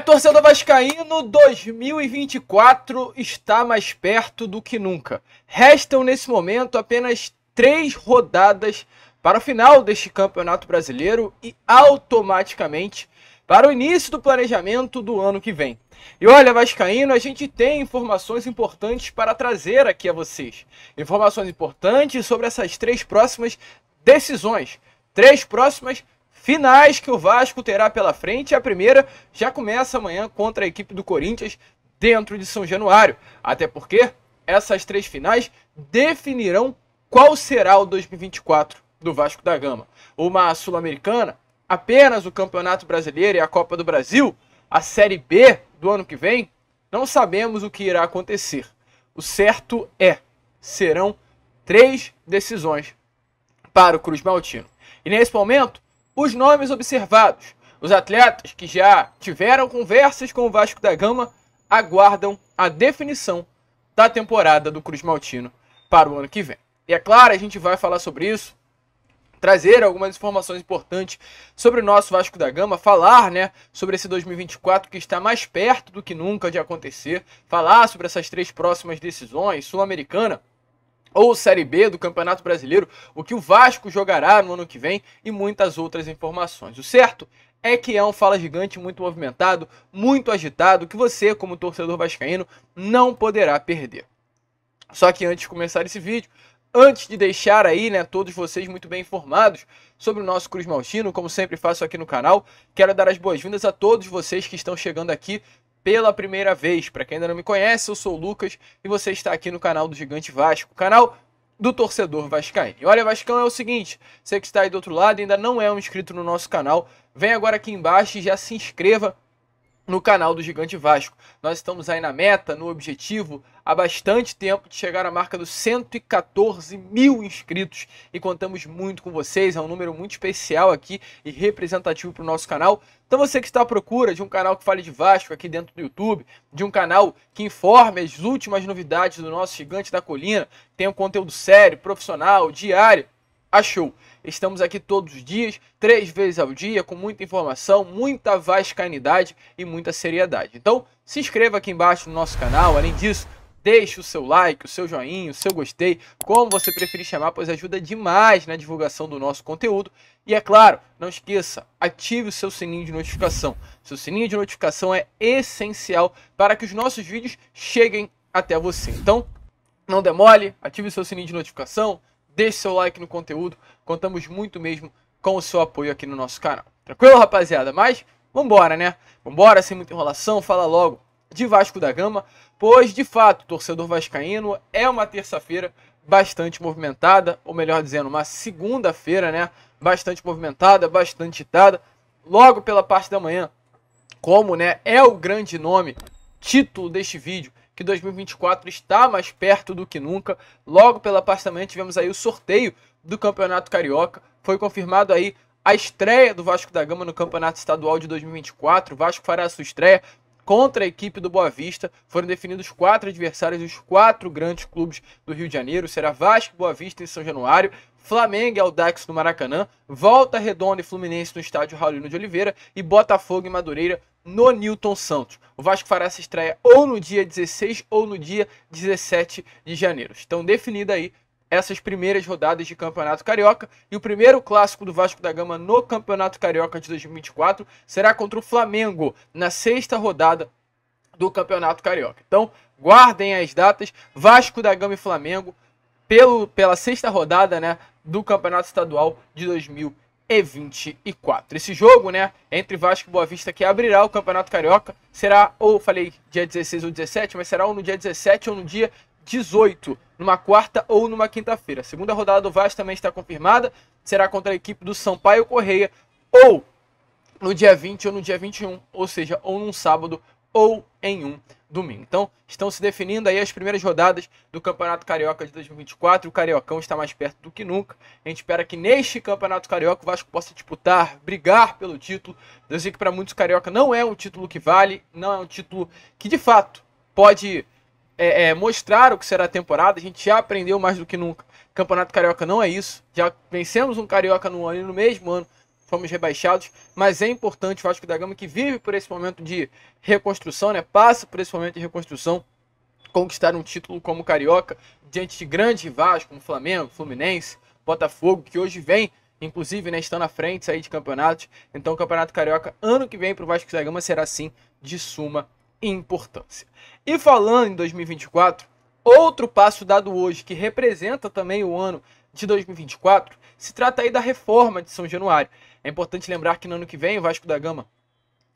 Torcedor vascaíno, 2024 está mais perto do que nunca. Restam nesse momento apenas 3 rodadas para o final deste Campeonato Brasileiro e automaticamente para o início do planejamento do ano que vem. E olha, vascaíno, a gente tem informações importantes para trazer aqui a vocês. Informações importantes sobre essas 3 próximas decisões, 3 próximas finais que o Vasco terá pela frente. A primeira já começa amanhã contra a equipe do Corinthians dentro de São Januário. Até porque essas 3 finais definirão qual será o 2024 do Vasco da Gama. Uma Sul-Americana, apenas o Campeonato Brasileiro e a Copa do Brasil, a Série B do ano que vem, não sabemos o que irá acontecer. O certo é, serão 3 decisões para o Cruz Maltino. E nesse momento, os nomes observados, os atletas que já tiveram conversas com o Vasco da Gama, aguardam a definição da temporada do Cruz Maltino para o ano que vem. E é claro, a gente vai falar sobre isso, trazer algumas informações importantes sobre o nosso Vasco da Gama, falar, sobre esse 2024 que está mais perto do que nunca de acontecer, falar sobre essas 3 próximas decisões, Sul-Americana ou Série B do Campeonato Brasileiro, o que o Vasco jogará no ano que vem e muitas outras informações. O certo é que é um Fala Gigante muito movimentado, muito agitado, que você, como torcedor vascaíno, não poderá perder. Só que antes de começar esse vídeo, antes de deixar aí, todos vocês muito bem informados sobre o nosso Cruz Maltino, como sempre faço aqui no canal, quero dar as boas-vindas a todos vocês que estão chegando aqui pela primeira vez. Para quem ainda não me conhece, eu sou o Lucas e você está aqui no canal do Gigante Vasco, canal do torcedor vascaíno. E olha, Vascão, é o seguinte, você que está aí do outro lado e ainda não é um inscrito no nosso canal, vem agora aqui embaixo e já se inscreva no canal do Gigante Vasco. Nós estamos aí na meta, no objetivo, há bastante tempo de chegar à marca dos 114 mil inscritos e contamos muito com vocês, é um número muito especial aqui e representativo para o nosso canal. Então você que está à procura de um canal que fale de Vasco aqui dentro do YouTube, de um canal que informe as últimas novidades do nosso Gigante da Colina, tem um conteúdo sério, profissional, diário, achou. Estamos aqui todos os dias, 3 vezes ao dia, com muita informação, muita vascainidade e muita seriedade. Então, se inscreva aqui embaixo no nosso canal. Além disso, deixe o seu like, o seu joinha, o seu gostei, como você preferir chamar, pois ajuda demais na divulgação do nosso conteúdo. E é claro, não esqueça, ative o seu sininho de notificação. Seu sininho de notificação é essencial para que os nossos vídeos cheguem até você. Então, não demore, ative o seu sininho de notificação, deixe seu like no conteúdo, contamos muito mesmo com o seu apoio aqui no nosso canal. Tranquilo, rapaziada? Mas vambora, Vambora, sem muita enrolação, fala logo de Vasco da Gama, pois, de fato, torcedor vascaíno, é uma terça-feira bastante movimentada, ou melhor dizendo, uma segunda-feira, bastante movimentada, bastante agitada, logo pela parte da manhã, como, é o grande nome, título deste vídeo, que 2024 está mais perto do que nunca. Logo pela parte da manhã tivemos aí o sorteio do Campeonato Carioca. Foi confirmado aí a estreia do Vasco da Gama no Campeonato Estadual de 2024. O Vasco fará a sua estreia contra a equipe do Boa Vista. Foram definidos 4 adversários dos 4 grandes clubes do Rio de Janeiro. Será Vasco, Boa Vista e São Januário, Flamengo e Audax no Maracanã, Volta Redonda e Fluminense no estádio Raulino de Oliveira e Botafogo e Madureira no Newton Santos. O Vasco fará essa estreia ou no dia 16 ou no dia 17 de janeiro. Estão definidas aí essas primeiras rodadas de Campeonato Carioca e o primeiro clássico do Vasco da Gama no Campeonato Carioca de 2024 será contra o Flamengo na 6ª rodada do Campeonato Carioca. Então, guardem as datas, Vasco da Gama e Flamengo pela 6ª rodada, do Campeonato Estadual de 2024. Esse jogo, entre Vasco e Boa Vista, que abrirá o Campeonato Carioca, será, ou falei dia 16 ou 17, mas será ou no dia 17 ou no dia 18, numa quarta ou numa quinta-feira. A segunda rodada do Vasco também está confirmada, será contra a equipe do Sampaio Corrêa, ou no dia 20 ou no dia 21, ou seja, ou num sábado ou em um domingo. Então, estão se definindo aí as primeiras rodadas do Campeonato Carioca de 2024. O Cariocão está mais perto do que nunca. A gente espera que neste Campeonato Carioca o Vasco possa disputar, brigar pelo título. Eu sei que para muitos carioca não é um título que vale, não é um título que de fato pode mostrar o que será a temporada. A gente já aprendeu mais do que nunca. Campeonato Carioca não é isso. Já vencemos um Carioca no ano e no mesmo ano fomos rebaixados, mas é importante o Vasco da Gama, que vive por esse momento de reconstrução, né? Passa por esse momento de reconstrução, conquistar um título como Carioca, diante de grandes rivais como Flamengo, Fluminense, Botafogo, que hoje vem, inclusive, né, estão na frente aí de campeonatos. Então o Campeonato Carioca, ano que vem, para o Vasco da Gama, será sim de suma importância. E falando em 2024, outro passo dado hoje, que representa também o ano de 2024, se trata aí da reforma de São Januário. É importante lembrar que no ano que vem o Vasco da Gama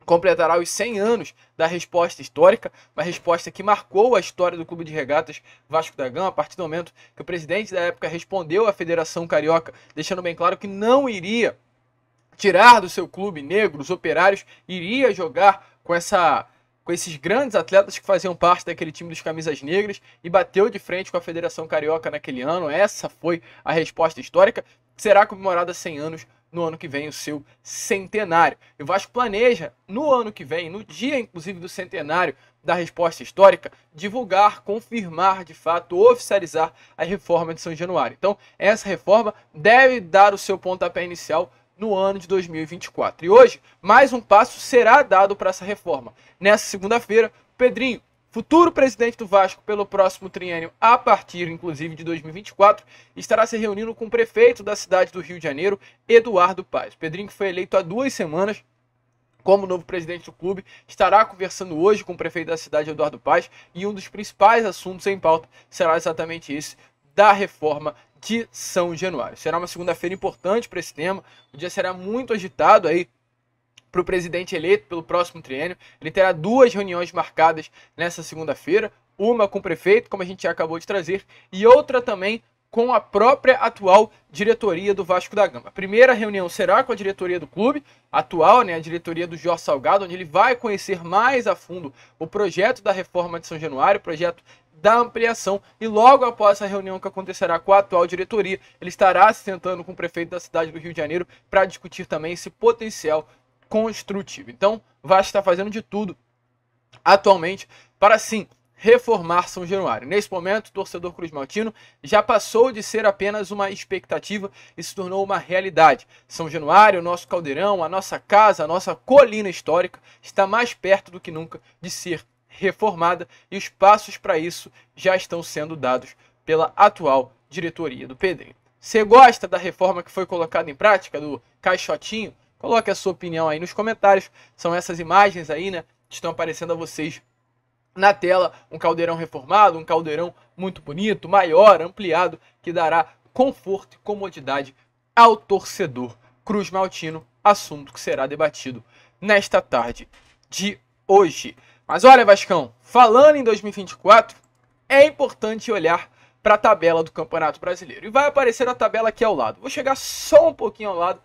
completará os 100 anos da resposta histórica, uma resposta que marcou a história do Clube de Regatas Vasco da Gama, a partir do momento que o presidente da época respondeu à Federação Carioca, deixando bem claro que não iria tirar do seu clube negros, operários, iria jogar com esses grandes atletas que faziam parte daquele time dos camisas negras, e bateu de frente com a Federação Carioca naquele ano. Essa foi a resposta histórica, que será comemorada 100 anos no ano que vem, o seu centenário. E o Vasco planeja, no ano que vem, no dia inclusive do centenário da resposta histórica, divulgar, confirmar de fato, oficializar a reforma de São Januário. Então, essa reforma deve dar o seu pontapé inicial no ano de 2024. E hoje, mais um passo será dado para essa reforma. Nessa segunda-feira, Pedrinho, futuro presidente do Vasco pelo próximo triênio, a partir inclusive de 2024, estará se reunindo com o prefeito da cidade do Rio de Janeiro, Eduardo Paes. Pedrinho, que foi eleito há 2 semanas como novo presidente do clube, estará conversando hoje com o prefeito da cidade, Eduardo Paes, e um dos principais assuntos em pauta será exatamente esse, da reforma de São Januário. Será uma segunda-feira importante para esse tema, o dia será muito agitado aí para o presidente eleito pelo próximo triênio. Ele terá 2 reuniões marcadas nessa segunda-feira, uma com o prefeito, como a gente já acabou de trazer, e outra também com a própria atual diretoria do Vasco da Gama. A primeira reunião será com a diretoria do clube atual, né, a diretoria do Jorge Salgado, onde ele vai conhecer mais a fundo o projeto da reforma de São Januário, o projeto da ampliação, e logo após essa reunião que acontecerá com a atual diretoria, ele estará se sentando com o prefeito da cidade do Rio de Janeiro para discutir também esse potencial construtivo. Então, o Vasco está fazendo de tudo atualmente para sim reformar São Januário. Nesse momento, o torcedor cruzmaltino já passou de ser apenas uma expectativa e se tornou uma realidade. São Januário, o nosso caldeirão, a nossa casa, a nossa colina histórica está mais perto do que nunca de ser reformada, e os passos para isso já estão sendo dados pela atual diretoria do Pedrinho. Você gosta da reforma que foi colocada em prática, do caixotinho? Coloque a sua opinião aí nos comentários. São essas imagens aí, né, que estão aparecendo a vocês na tela. Um caldeirão reformado, um caldeirão muito bonito, maior, ampliado, que dará conforto e comodidade ao torcedor cruzmaltino, assunto que será debatido nesta tarde de hoje. Mas olha, Vascão, falando em 2024, é importante olhar para a tabela do Campeonato Brasileiro. E vai aparecer a tabela aqui ao lado. Vou chegar só um pouquinho ao lado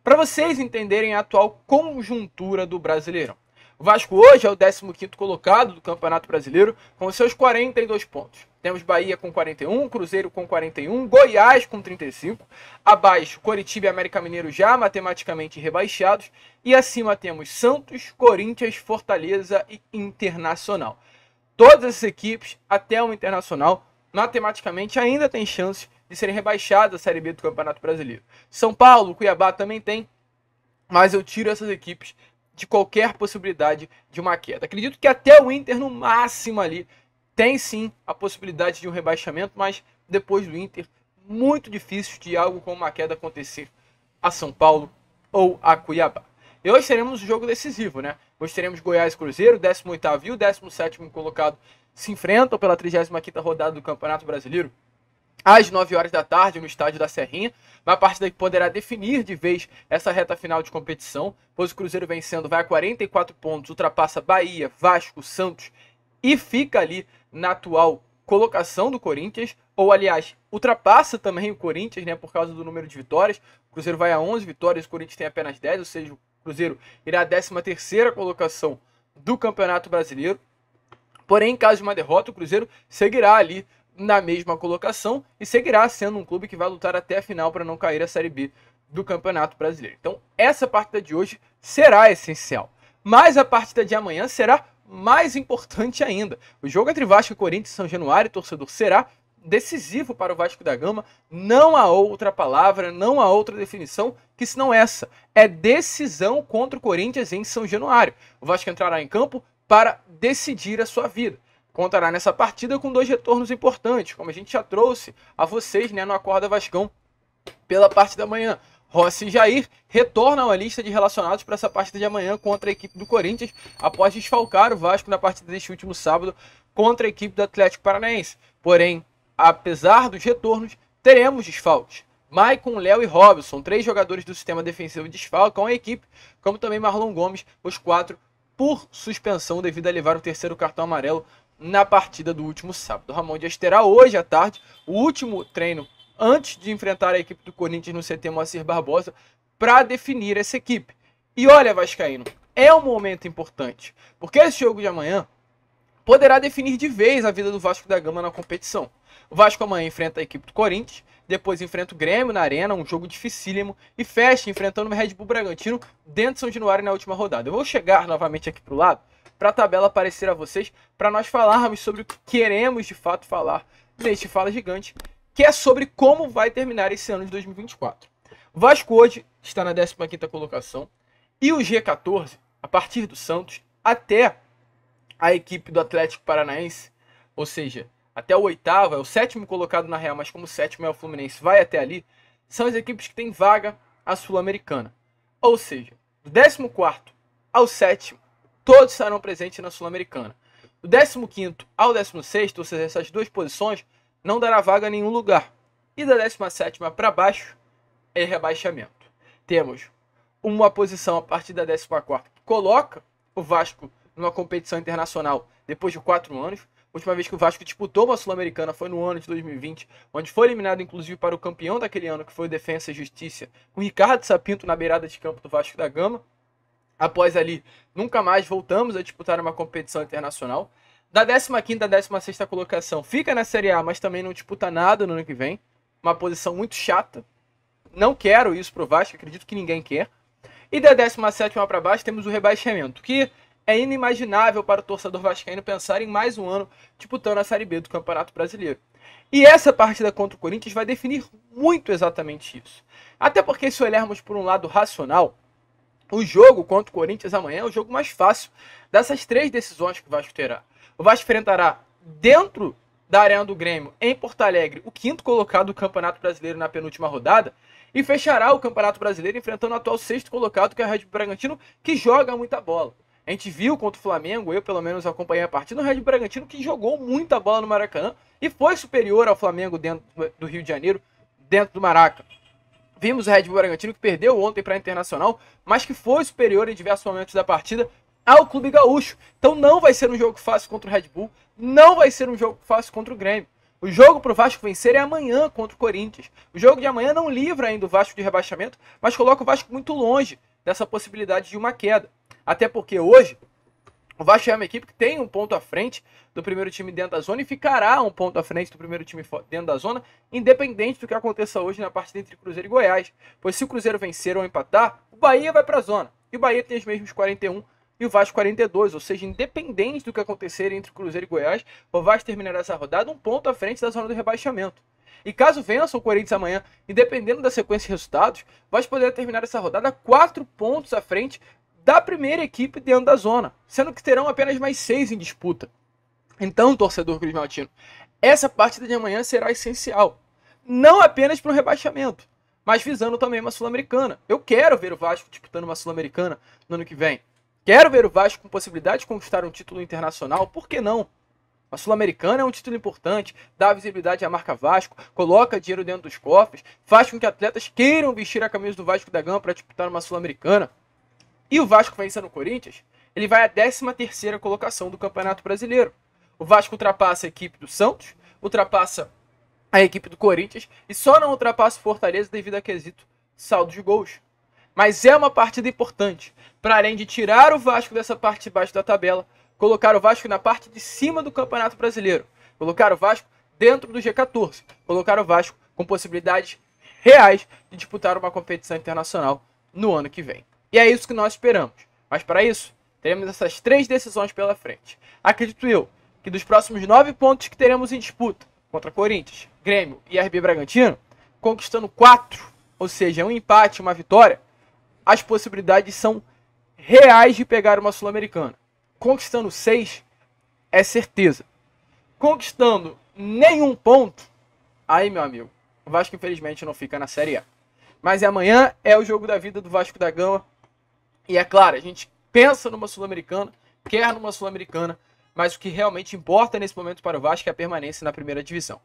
para vocês entenderem a atual conjuntura do Brasileirão. O Vasco hoje é o 15º colocado do Campeonato Brasileiro, com seus 42 pontos. Temos Bahia com 41, Cruzeiro com 41, Goiás com 35. Abaixo, Coritiba e América Mineiro já matematicamente rebaixados. E acima temos Santos, Corinthians, Fortaleza e Internacional. Todas essas equipes, até o Internacional, matematicamente ainda têm chances de serem rebaixadas da Série B do Campeonato Brasileiro. São Paulo, Cuiabá também tem, mas eu tiro essas equipes de qualquer possibilidade de uma queda. Acredito que até o Inter, no máximo ali, tem sim a possibilidade de um rebaixamento, mas depois do Inter, muito difícil de algo como uma queda acontecer a São Paulo ou a Cuiabá. E hoje teremos um jogo decisivo, né? Hoje teremos Goiás e Cruzeiro, 18º e o 17º colocado se enfrentam pela 35ª rodada do Campeonato Brasileiro às 9 horas da tarde no estádio da Serrinha. Uma partida que poderá definir de vez essa reta final de competição, pois o Cruzeiro vencendo vai a 44 pontos, ultrapassa Bahia, Vasco, Santos e fica ali na atual colocação do Corinthians, ou aliás, ultrapassa também o Corinthians, né, por causa do número de vitórias. O Cruzeiro vai a 11 vitórias, o Corinthians tem apenas 10, ou seja, o Cruzeiro irá à 13ª colocação do Campeonato Brasileiro. Porém, em caso de uma derrota, o Cruzeiro seguirá ali na mesma colocação e seguirá sendo um clube que vai lutar até a final para não cair a Série B do Campeonato Brasileiro. Então, essa partida de hoje será essencial. Mas a partida de amanhã será mais importante ainda. O jogo entre Vasco e Corinthians em São Januário, torcedor, será decisivo para o Vasco da Gama. Não há outra palavra, não há outra definição que senão essa. É decisão contra o Corinthians em São Januário. O Vasco entrará em campo para decidir a sua vida. Contará nessa partida com 2 retornos importantes, como a gente já trouxe a vocês, né, no Acorda Vascão pela parte da manhã. Rossi e Jair retornam à lista de relacionados para essa partida de amanhã contra a equipe do Corinthians, após desfalcar o Vasco na partida deste último sábado contra a equipe do Atlético Paranaense. Porém, apesar dos retornos, teremos desfalques. Maicon, Léo e Robson, 3 jogadores do sistema defensivo desfalcam a equipe, como também Marlon Gomes, os 4 por suspensão devido a levar o 3º cartão amarelo na partida do último sábado. Ramon Dias terá hoje à tarde o último treino antes de enfrentar a equipe do Corinthians no CT Moacir Barbosa para definir essa equipe. E olha, vascaíno, é um momento importante, porque esse jogo de amanhã poderá definir de vez a vida do Vasco da Gama na competição. O Vasco amanhã enfrenta a equipe do Corinthians, depois enfrenta o Grêmio na Arena, um jogo dificílimo, e fecha enfrentando o Red Bull Bragantino dentro de São Januário na última rodada. Eu vou chegar novamente aqui para o lado, para a tabela aparecer a vocês, para nós falarmos sobre o que queremos de fato falar neste Fala Gigante, que é sobre como vai terminar esse ano de 2024. O Vasco hoje está na 15ª colocação, e o G14, a partir do Santos, até a equipe do Atlético Paranaense, ou seja, até o 8º, é o 7º colocado na real, mas como o 7º é o Fluminense, vai até ali, são as equipes que têm vaga à Sul-Americana. Ou seja, do 14º ao 7º, todos estarão presentes na Sul-Americana. Do 15º ao 16º, ou seja, essas 2 posições, não dará vaga a nenhum lugar. E da 17ª para baixo é rebaixamento. Temos uma posição a partir da 14ª que coloca o Vasco numa competição internacional depois de 4 anos. A última vez que o Vasco disputou uma Sul-Americana foi no ano de 2020, onde foi eliminado inclusive para o campeão daquele ano, que foi o Defensa e Justiça, com o Ricardo Sapinto na beirada de campo do Vasco da Gama. Após ali, nunca mais voltamos a disputar uma competição internacional. Da 15ª à 16ª colocação fica na Série A, mas também não disputa nada no ano que vem. Uma posição muito chata. Não quero isso pro Vasco, acredito que ninguém quer. E da 17ª para baixo temos o rebaixamento, que é inimaginável para o torcedor vascaíno pensar em mais um ano disputando a Série B do Campeonato Brasileiro. E essa partida contra o Corinthians vai definir muito exatamente isso. Até porque, se olharmos por um lado racional, o jogo contra o Corinthians amanhã é o jogo mais fácil dessas 3 decisões que o Vasco terá. O Vasco enfrentará dentro da Arena do Grêmio, em Porto Alegre, o 5º colocado do Campeonato Brasileiro na penúltima rodada, e fechará o Campeonato Brasileiro enfrentando o atual 6º colocado, que é o Red Bull Bragantino, que joga muita bola. A gente viu contra o Flamengo, eu pelo menos acompanhei a partida, o Red Bull Bragantino que jogou muita bola no Maracanã e foi superior ao Flamengo dentro do Rio de Janeiro, dentro do Maraca. Vimos o Red Bull Bragantino que perdeu ontem para a Internacional, mas que foi superior em diversos momentos da partida ao Clube Gaúcho. Então não vai ser um jogo fácil contra o Red Bull, não vai ser um jogo fácil contra o Grêmio. O jogo para o Vasco vencer é amanhã contra o Corinthians. O jogo de amanhã não livra ainda o Vasco de rebaixamento, mas coloca o Vasco muito longe dessa possibilidade de uma queda. Até porque hoje o Vasco é uma equipe que tem um ponto à frente do primeiro time dentro da zona e ficará um ponto à frente do primeiro time dentro da zona, independente do que aconteça hoje na partida entre Cruzeiro e Goiás. Pois se o Cruzeiro vencer ou empatar, o Bahia vai para a zona. E o Bahia tem os mesmos 41 e o Vasco 42, ou seja, independente do que acontecer entre Cruzeiro e Goiás, o Vasco terminará essa rodada um ponto à frente da zona do rebaixamento. E caso vença o Corinthians amanhã, independendo da sequência de resultados, o Vasco poderá terminar essa rodada 4 pontos à frente da primeira equipe dentro da zona, sendo que terão apenas mais 6 em disputa. Então, torcedor cruzmaltino, essa partida de amanhã será essencial, não apenas para o rebaixamento, mas visando também uma Sul-Americana. Eu quero ver o Vasco disputando uma Sul-Americana no ano que vem. Quero ver o Vasco com possibilidade de conquistar um título internacional, por que não? A Sul-Americana é um título importante, dá visibilidade à marca Vasco, coloca dinheiro dentro dos cofres, faz com que atletas queiram vestir a camisa do Vasco da Gama para disputar uma Sul-Americana. E o Vasco vencendo o Corinthians, ele vai à 13ª colocação do Campeonato Brasileiro. O Vasco ultrapassa a equipe do Santos, ultrapassa a equipe do Corinthians e só não ultrapassa o Fortaleza devido a quesito saldo de gols. Mas é uma partida importante, para além de tirar o Vasco dessa parte de baixo da tabela, colocar o Vasco na parte de cima do Campeonato Brasileiro, colocar o Vasco dentro do G14, colocar o Vasco com possibilidades reais de disputar uma competição internacional no ano que vem. E é isso que nós esperamos. Mas para isso, teremos essas 3 decisões pela frente. Acredito eu que dos próximos 9 pontos que teremos em disputa, contra Corinthians, Grêmio e RB Bragantino, conquistando 4, ou seja, um empate, uma vitória, as possibilidades são reais de pegar uma Sul-Americana. Conquistando 6, é certeza. Conquistando nenhum ponto, aí, meu amigo, o Vasco infelizmente não fica na Série A. Mas amanhã é o jogo da vida do Vasco da Gama. E é claro, a gente pensa numa Sul-Americana, quer numa Sul-Americana, mas o que realmente importa nesse momento para o Vasco é a permanência na primeira divisão.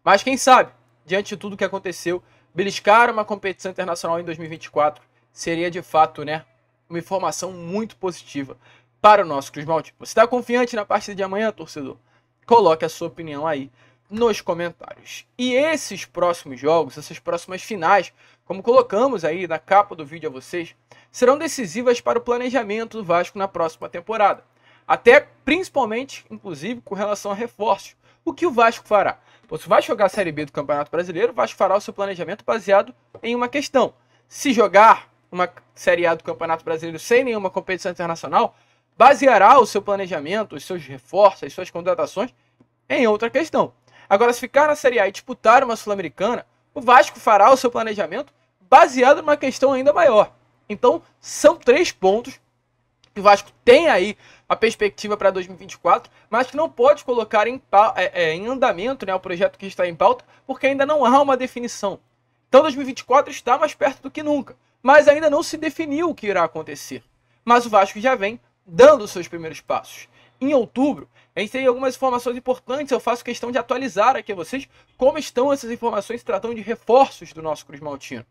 Mas quem sabe, diante de tudo que aconteceu, beliscar uma competição internacional em 2024 seria de fato, né, uma informação muito positiva para o nosso Cruz Maltino. Você está confiante na partida de amanhã, torcedor? Coloque a sua opinião aí nos comentários. E esses próximos jogos, essas próximas finais, como colocamos aí na capa do vídeo a vocês, serão decisivas para o planejamento do Vasco na próxima temporada. Até principalmente, inclusive, com relação a reforços. O que o Vasco fará? Pô, se vai jogar a Série B do Campeonato Brasileiro, o Vasco fará o seu planejamento baseado em uma questão. Se jogar uma Série A do Campeonato Brasileiro sem nenhuma competição internacional, baseará o seu planejamento, os seus reforços, as suas contratações em outra questão. Agora, se ficar na Série A e disputar uma Sul-Americana, o Vasco fará o seu planejamento baseado numa questão ainda maior. Então, são 3 pontos que o Vasco tem aí a perspectiva para 2024, mas que não pode colocar em andamento, né, o projeto que está em pauta, porque ainda não há uma definição. Então, 2024 está mais perto do que nunca, mas ainda não se definiu o que irá acontecer. Mas o Vasco já vem dando os seus primeiros passos. Em outubro, a gente tem algumas informações importantes, eu faço questão de atualizar aqui a vocês como estão essas informações tratando de reforços do nosso Cruz Maltino.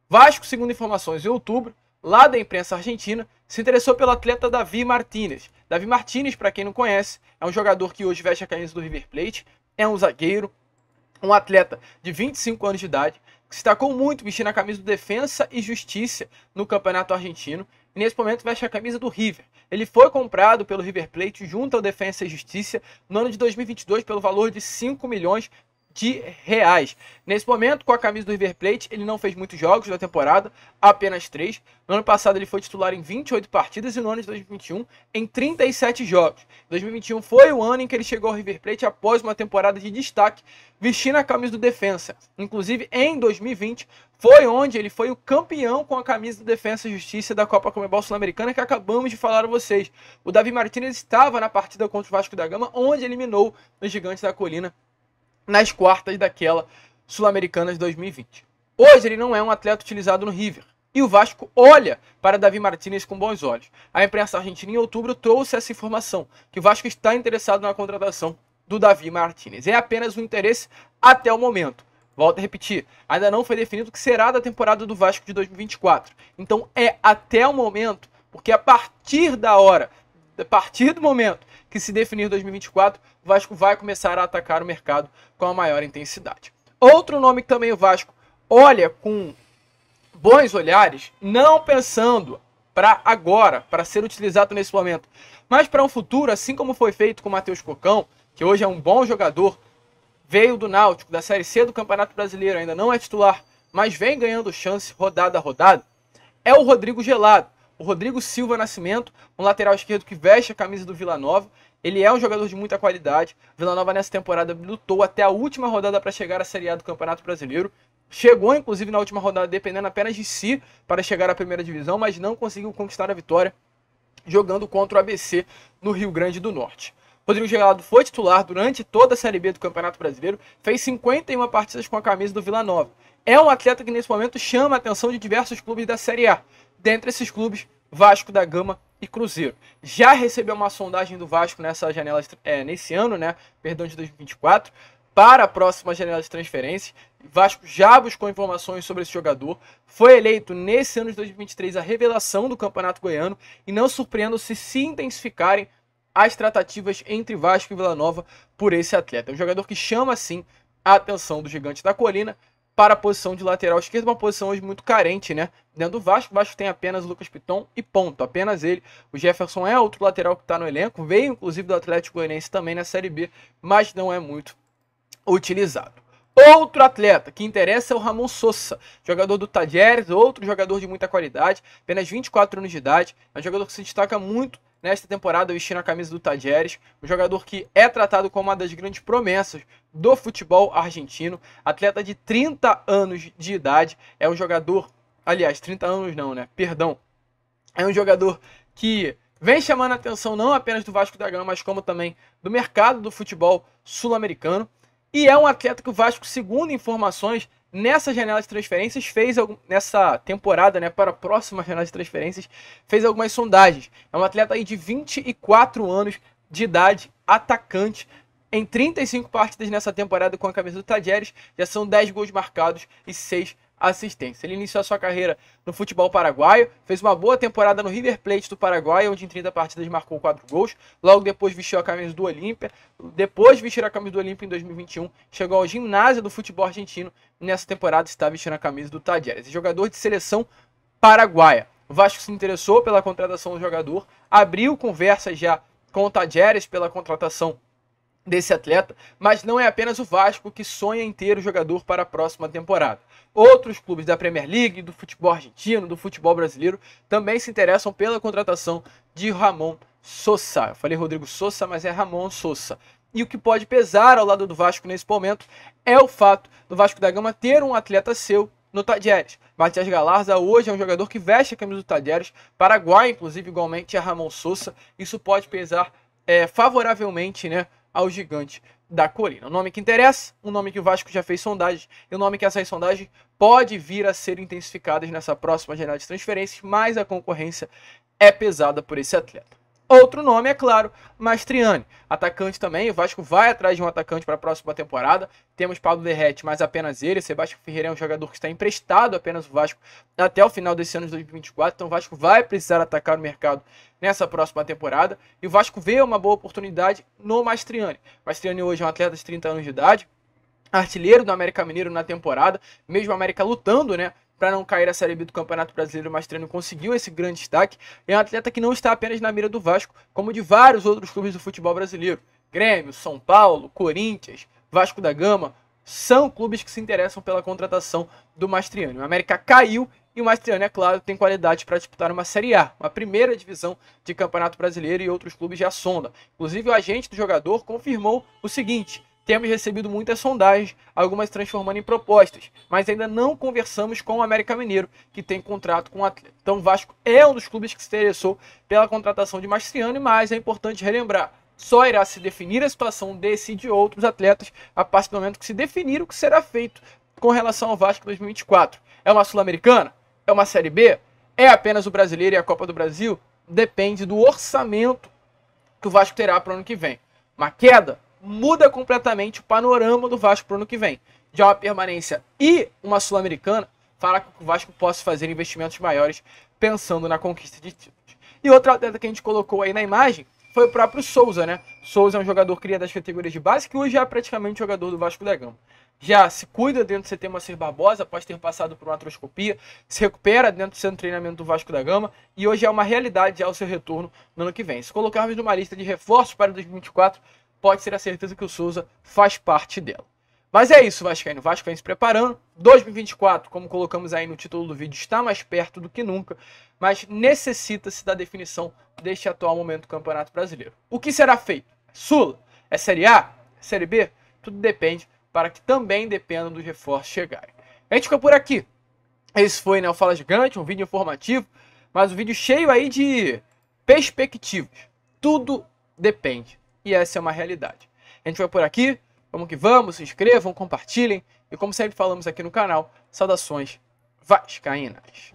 Vasco, segundo informações, em outubro, lá da imprensa argentina, se interessou pelo atleta Davi Martínez. Davi Martínez, para quem não conhece, é um jogador que hoje veste a camisa do River Plate, é um zagueiro, um atleta de 25 anos de idade, que se destacou muito vestindo a camisa do Defensa e Justiça no Campeonato Argentino, e nesse momento veste a camisa do River. Ele foi comprado pelo River Plate junto ao Defensa e Justiça no ano de 2022 pelo valor de 5 milhões de reais. Nesse momento, com a camisa do River Plate, ele não fez muitos jogos da temporada, apenas 3. No ano passado ele foi titular em 28 partidas e no ano de 2021 em 37 jogos. 2021 foi o ano em que ele chegou ao River Plate após uma temporada de destaque, vestindo a camisa do Defensa. Inclusive, em 2020, foi onde ele foi o campeão com a camisa do Defensa e Justiça da Copa Conmebol Sul-Americana que acabamos de falar a vocês. O Davi Martínez estava na partida contra o Vasco da Gama, onde eliminou os Gigantes da Colina nas quartas daquela Sul-Americana de 2020. Hoje ele não é um atleta utilizado no River. E o Vasco olha para Davi Martínez com bons olhos. A imprensa argentina em outubro trouxe essa informação, que o Vasco está interessado na contratação do Davi Martínez. É apenas um interesse até o momento. Volto a repetir, ainda não foi definido o que será da temporada do Vasco de 2024. Então é até o momento, porque a partir do momento que se definir 2024, o Vasco vai começar a atacar o mercado com a maior intensidade. Outro nome que também o Vasco olha com bons olhares, não pensando para agora, para ser utilizado nesse momento, mas para um futuro, assim como foi feito com o Matheus Cocão, que hoje é um bom jogador, veio do Náutico, da Série C do Campeonato Brasileiro, ainda não é titular, mas vem ganhando chance rodada a rodada, é o Rodrigo Gelado. O Rodrigo Silva Nascimento, um lateral esquerdo que veste a camisa do Vila Nova. Ele é um jogador de muita qualidade. Vila Nova nessa temporada lutou até a última rodada para chegar à Série A do Campeonato Brasileiro. Chegou, inclusive, na última rodada dependendo apenas de si para chegar à primeira divisão, mas não conseguiu conquistar a vitória jogando contra o ABC no Rio Grande do Norte. Rodrigo Gelado foi titular durante toda a Série B do Campeonato Brasileiro, fez 51 partidas com a camisa do Vila Nova. É um atleta que nesse momento chama a atenção de diversos clubes da Série A. Dentre esses clubes, Vasco da Gama e Cruzeiro. Já recebeu uma sondagem do Vasco nessa janela, nesse ano, de 2024, para a próxima janela de transferências. Vasco já buscou informações sobre esse jogador. Foi eleito nesse ano de 2023 a revelação do Campeonato Goiano e não surpreenda se intensificarem as tratativas entre Vasco e Vila Nova por esse atleta. É um jogador que chama, sim, a atenção do Gigante da Colina para a posição de lateral esquerdo, uma posição hoje muito carente, dentro do Vasco. O Vasco tem apenas o Lucas Piton e ponto, apenas ele. O Jefferson é outro lateral que está no elenco, veio inclusive do Atlético Goianiense também na Série B, mas não é muito utilizado. Outro atleta que interessa é o Ramon Sosa, jogador do Talleres, outro jogador de muita qualidade, apenas 24 anos de idade, é um jogador que se destaca muito nesta temporada vestindo a camisa do Talleres, um jogador que é tratado como uma das grandes promessas do futebol argentino, atleta de 30 anos de idade, é um jogador, aliás, 30 anos não, né? Perdão. É um jogador que vem chamando a atenção não apenas do Vasco da Gama, mas como também do mercado do futebol sul-americano. E é um atleta que o Vasco, segundo informações, nessa janela de transferências, nessa temporada, né, para a próxima janela de transferências, fez algumas sondagens. É um atleta aí de 24 anos de idade, atacante, em 35 partidas nessa temporada com a camisa do Talleres, já são 10 gols marcados e 6 assistência. Ele iniciou a sua carreira no futebol paraguaio, fez uma boa temporada no River Plate do Paraguai, onde em 30 partidas marcou 4 gols. Logo depois vestiu a camisa do Olímpia. Depois de vestir a camisa do Olímpia em 2021, chegou ao ginásio do futebol argentino. Nessa temporada está vestindo a camisa do Talleres. Jogador de seleção paraguaia. O Vasco se interessou pela contratação do jogador, abriu conversas já com o Talleres pela contratação desse atleta, mas não é apenas o Vasco que sonha em ter o jogador para a próxima temporada. Outros clubes da Premier League, do futebol argentino, do futebol brasileiro, também se interessam pela contratação de Ramon Sosa. Eu falei Rodrigo Sosa, mas é Ramon Sosa. E o que pode pesar ao lado do Vasco nesse momento é o fato do Vasco da Gama ter um atleta seu no Talleres. Matias Galarza hoje é um jogador que veste a camisa do Talleres, paraguai, inclusive, igualmente, é Ramon Sosa. Isso pode pesar favoravelmente, né, ao gigante da colina. O nome que interessa, um nome que o Vasco já fez sondagens, e o nome que essas sondagens pode vir a ser intensificadas nessa próxima janela de transferências, mas a concorrência é pesada por esse atleta. Outro nome, é claro, Mastriani, atacante também. O Vasco vai atrás de um atacante para a próxima temporada. Temos Pablo Derrete, mas apenas ele. Sebastião Ferreira é um jogador que está emprestado apenas o Vasco até o final desse ano de 2024. Então o Vasco vai precisar atacar o mercado nessa próxima temporada. E o Vasco vê uma boa oportunidade no Mastriani. Mastriani hoje é um atleta de 30 anos de idade, artilheiro do América Mineiro na temporada, mesmo o América lutando, né, para não cair a Série B do Campeonato Brasileiro. O Mastriani conseguiu esse grande destaque. É um atleta que não está apenas na mira do Vasco, como de vários outros clubes do futebol brasileiro. Grêmio, São Paulo, Corinthians, Vasco da Gama, são clubes que se interessam pela contratação do Mastriani. O América caiu e o Mastriani, é claro, tem qualidade para disputar uma Série A, uma primeira divisão de Campeonato Brasileiro, e outros clubes já sondam. Inclusive o agente do jogador confirmou o seguinte: temos recebido muitas sondagens, algumas transformando em propostas, mas ainda não conversamos com o América Mineiro, que tem contrato com o atleta. Então o Vasco é um dos clubes que se interessou pela contratação de Mastriani, mas é importante relembrar, só irá se definir a situação desse e de outros atletas a partir do momento que se definir o que será feito com relação ao Vasco 2024. É uma Sul-Americana? É uma Série B? É apenas o Brasileiro e a Copa do Brasil? Depende do orçamento que o Vasco terá para o ano que vem. Uma queda muda completamente o panorama do Vasco para o ano que vem. Já uma permanência e uma Sul-Americana fará com que o Vasco possa fazer investimentos maiores pensando na conquista de títulos. E outro atleta que a gente colocou aí na imagem foi o próprio Souza, né? Souza é um jogador criado das categorias de base, que hoje é praticamente jogador do Vasco da Gama. Já se cuida dentro do CT Moacir Barbosa após ter passado por uma artroscopia, se recupera dentro do centro de treinamento do Vasco da Gama e hoje é uma realidade já o seu retorno no ano que vem. Se colocarmos numa lista de reforços para 2024, pode ser a certeza que o Souza faz parte dela. Mas é isso, Vascaíno. O Vasco vem se preparando. 2024, como colocamos aí no título do vídeo, está mais perto do que nunca, mas necessita-se da definição deste atual momento do Campeonato Brasileiro. O que será feito? Sula? É Série A? É Série B? Tudo depende, para que também dependam dos reforços chegarem. A gente fica por aqui. Esse foi, né, o Fala Gigante, um vídeo informativo, mas um vídeo cheio aí de perspectivas. Tudo depende. E essa é uma realidade. A gente vai por aqui. Vamos que vamos. Se inscrevam, compartilhem. E como sempre falamos aqui no canal, saudações vascaínas.